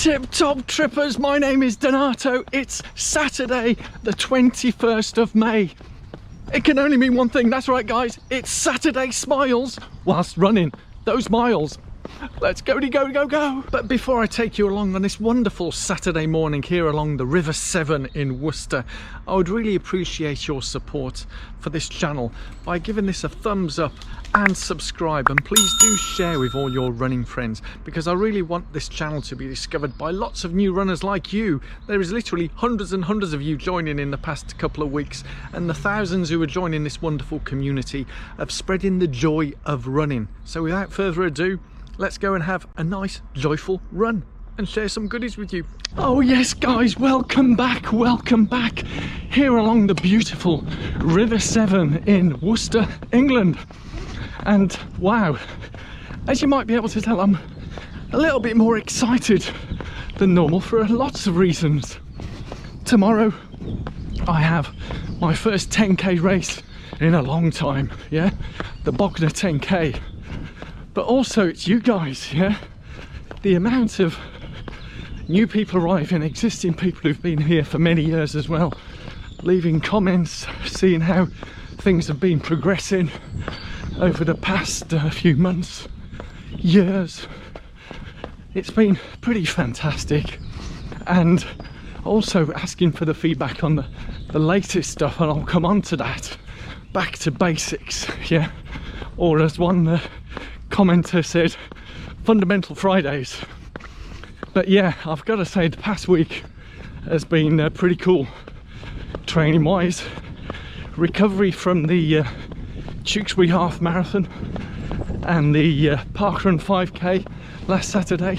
Tip top trippers, my name is Donato. It's Saturday the 21st of May. It can only mean one thing, that's right guys, it's Saturday smiles whilst running those miles. Let's go, go. But before I take you along on this wonderful Saturday morning here along the River Severn in Worcester, I would really appreciate your support for this channel by giving this a thumbs up and subscribe, and please do share with all your running friends, because I really want this channel to be discovered by lots of new runners like you. There is literally hundreds and hundreds of you joining in the past couple of weeks, and the thousands who are joining this wonderful community of spreading the joy of running. So without further ado, let's go and have a nice joyful run and share some goodies with you. Oh yes guys, welcome back here along the beautiful River Severn in Worcester, England. And wow, as you might be able to tell, I'm a little bit more excited than normal for lots of reasons. Tomorrow I have my first 10k race in a long time, yeah, the BOGNOR 10K. But also it's you guys, yeah, the amount of new people arriving, existing people who've been here for many years as well, leaving comments, seeing how things have been progressing over the past few months, years. It's been pretty fantastic, and also asking for the feedback on the latest stuff, and I'll come on to that. Back to basics, yeah, or as one commenter said, fundamental Fridays. But yeah, I've got to say the past week has been pretty cool training wise. Recovery from the Tewkesbury half marathon and the PARKRUN 5k last Saturday.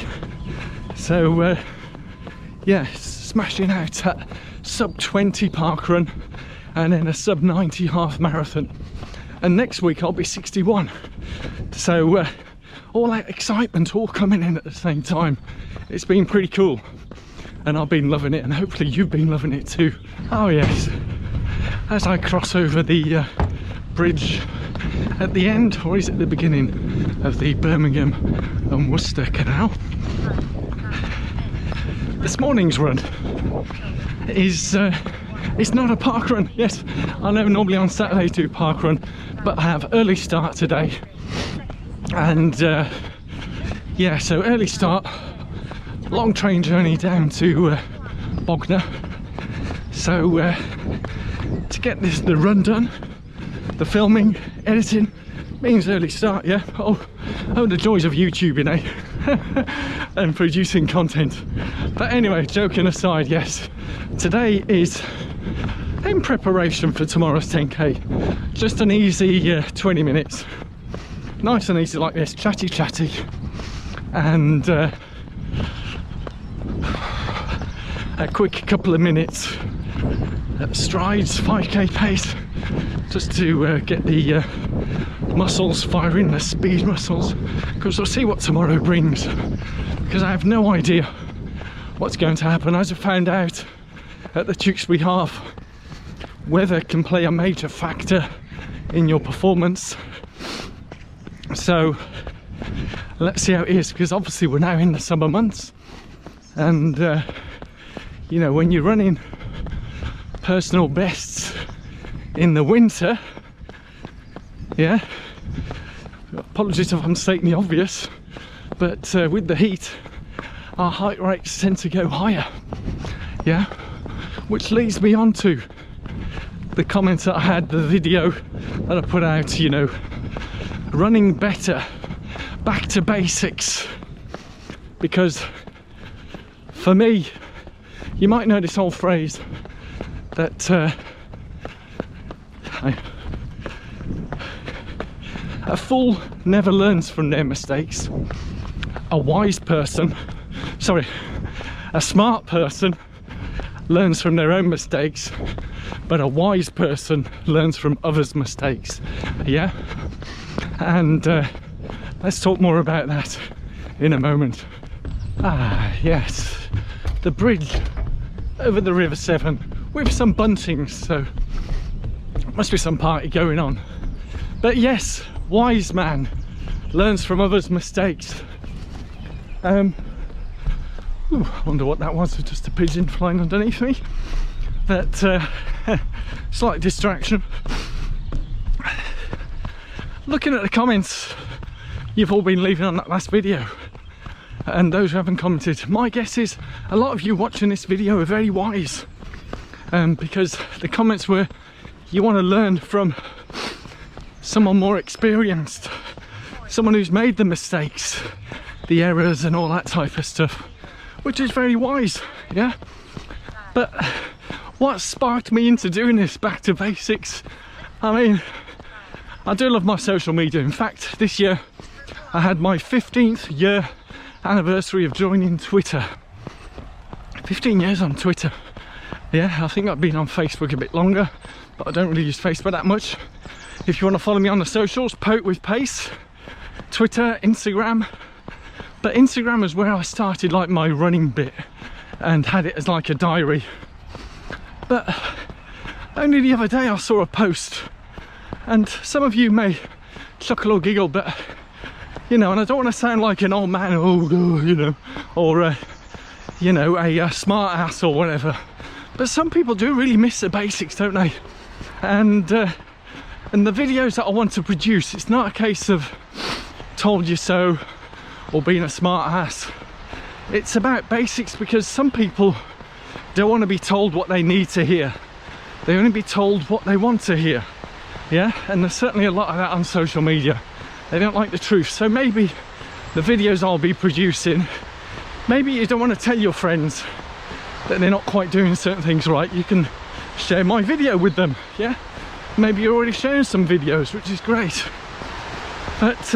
So yeah, smashing out at sub 20 parkrun and then a sub 90 half marathon, and next week I'll be 61. So all that excitement all coming in at the same time. It's been pretty cool and I've been loving it, and hopefully you've been loving it too. Oh yes, as I cross over the bridge at the end, or is it the beginning of the Birmingham and Worcester Canal, this morning's run is it's not a parkrun. Yes, I know normally on Saturdays do parkrun, but I have early start today, and yeah, so early start, long train journey down to Bognor. So to get the run done, the filming, editing means early start, yeah. Oh the joys of YouTubing, eh? And producing content. But anyway, joking aside, yes, today is in preparation for tomorrow's 10k. Just an easy 20 minutes, nice and easy like this, chatty, and a quick couple of minutes at strides, 5k pace, just to get the muscles firing, the speed muscles, because we'll see what tomorrow brings, because I have no idea what's going to happen. As I found out at the Tewkesbury half, weather can play a major factor in your performance. So let's see how it is, because obviously we're now in the summer months, and you know, when you're running personal bests in the winter, yeah, apologies if I'm stating the obvious, but with the heat our height rates tend to go higher, yeah, which leads me on to the comments that I had, the video that I put out, you know, running better, back to basics. Because for me, you might know this old phrase that a fool never learns from their mistakes. A smart person learns from their own mistakes, but a wise person learns from others' mistakes, yeah? And let's talk more about that in a moment. Ah yes, the bridge over the River Severn with some buntings, so must be some party going on. But yes, wise man learns from others' mistakes. Ooh, I wonder what that was. Just a pigeon flying underneath me. That slight distraction. Looking at the comments you've all been leaving on that last video, and those who haven't commented, my guess is a lot of you watching this video are very wise, because the comments were, you want to learn from someone more experienced, someone who's made the mistakes, the errors and all that type of stuff, which is very wise, yeah. But what sparked me into doing this back to basics, I mean, I do love my social media. In fact, this year I had my 15th year anniversary of joining Twitter. 15 years on Twitter. Yeah, I think I've been on Facebook a bit longer, but I don't really use Facebook that much. If you want to follow me on the socials, Poke with Pace, Twitter, Instagram. But Instagram is where I started like my running bit and had it as like a diary. But only the other day I saw a post, and some of you may chuckle or giggle, but you know, and I don't want to sound like an old man, you know, or you know, a smart ass or whatever, but some people do really miss the basics, don't they? And the videos that I want to produce, it's not a case of told you so or being a smart ass. It's about basics, because some people don't want to be told what they need to hear. They only be told what they want to hear. Yeah, and there's certainly a lot of that on social media. They don't like the truth. So maybe the videos I'll be producing, maybe you don't want to tell your friends that they're not quite doing certain things right. You can share my video with them, yeah? Maybe you're already sharing some videos, which is great. But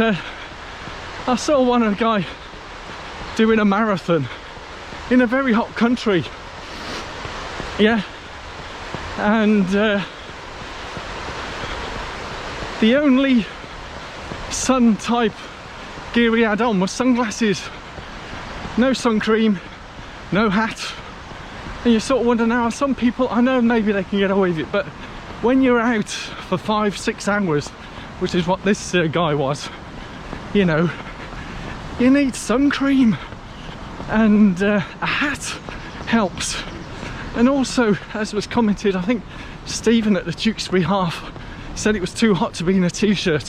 I saw one of the guy doing a marathon in a very hot country, yeah, and the only sun type gear he had on was sunglasses, no sun cream, no hat. And you sort of wonder, now some people, I know maybe they can get away with it, but when you're out for 5-6 hours, which is what this guy was, you know, you need sun cream, and a hat helps. And also, as was commented, I think Stephen at the Tewkesbury Half said it was too hot to be in a t-shirt,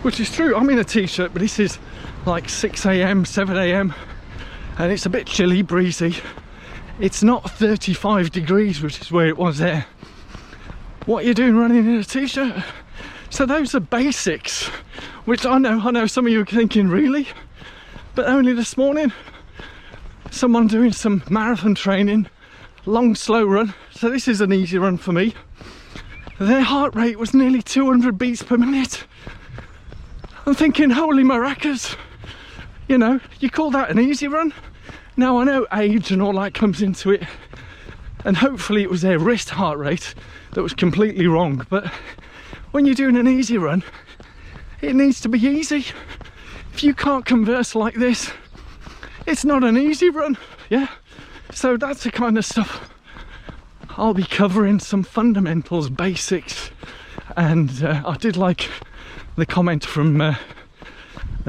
which is true. I'm in a t-shirt, but this is like 6 AM, 7 AM, and it's a bit chilly, breezy. It's not 35 degrees, which is where it was there. What are you doing running in a t-shirt? So those are basics, which I know some of you are thinking, really? But only this morning, someone doing some marathon training, long slow run, so this is an easy run for me, their heart rate was nearly 200 beats per minute. I'm thinking, holy maracas, you know, you call that an easy run? Now I know age and all that comes into it, and hopefully it was their wrist heart rate that was completely wrong, but when you're doing an easy run, it needs to be easy. If you can't converse like this, it's not an easy run, yeah? So that's the kind of stuff I'll be covering, some fundamentals, basics, and I did like the comment from the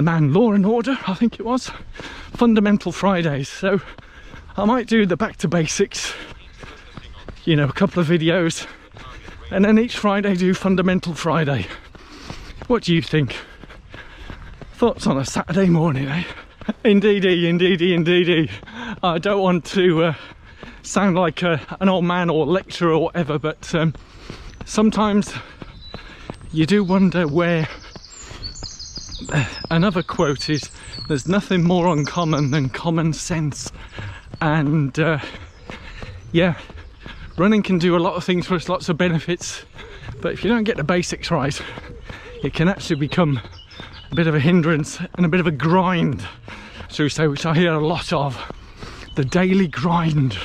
man Law and Order, I think it was, Fundamental Fridays. So I might do the back to basics, you know, a couple of videos, and then each Friday do Fundamental Friday. What do you think? Thoughts on a Saturday morning, eh? Indeedy. I don't want to sound like an old man or lecturer or whatever, but sometimes you do wonder where another quote is, there's nothing more uncommon than common sense. And yeah, running can do a lot of things for us, lots of benefits, but if you don't get the basics right, it can actually become a bit of a hindrance and a bit of a grind, shall we say, which I hear a lot of. The daily grind.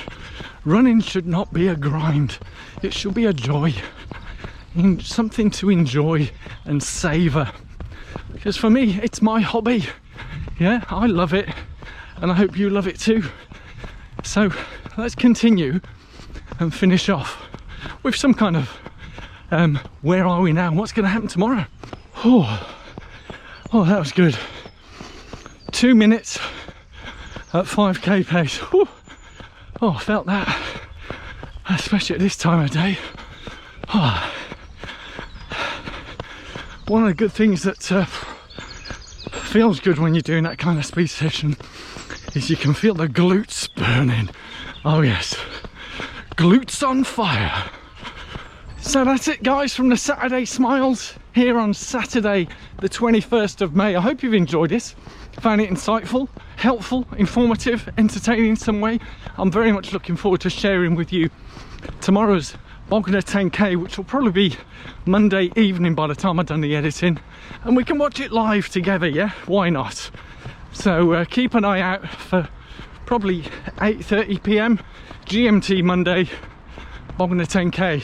Running should not be a grind, it should be a joy, something to enjoy and savour. Because for me, it's my hobby. Yeah, I love it, and I hope you love it too. So let's continue and finish off with some kind of where are we now? What's going to happen tomorrow? Oh, that was good. 2 minutes at 5k pace. Whew. Oh, I felt that, especially at this time of day. Oh. One of the good things that feels good when you're doing that kind of speed session is you can feel the glutes burning. Oh yes, glutes on fire. So that's it guys from the Saturday Smiles here on Saturday the 21st of May. I hope you've enjoyed this, found it insightful, helpful, informative, entertaining in some way. I'm very much looking forward to sharing with you tomorrow's BOGNOR 10K, which will probably be Monday evening by the time I've done the editing, and we can watch it live together, yeah? Why not? So keep an eye out for probably 8:30 p.m. GMT Monday, BOGNOR 10K.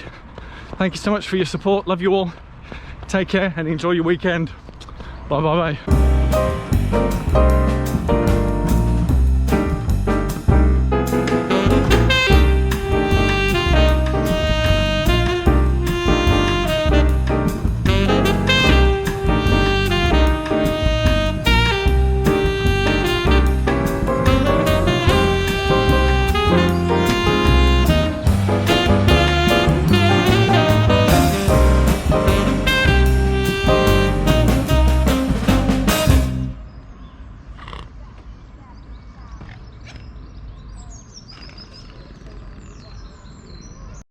Thank you so much for your support, love you all, take care and enjoy your weekend. Bye bye bye.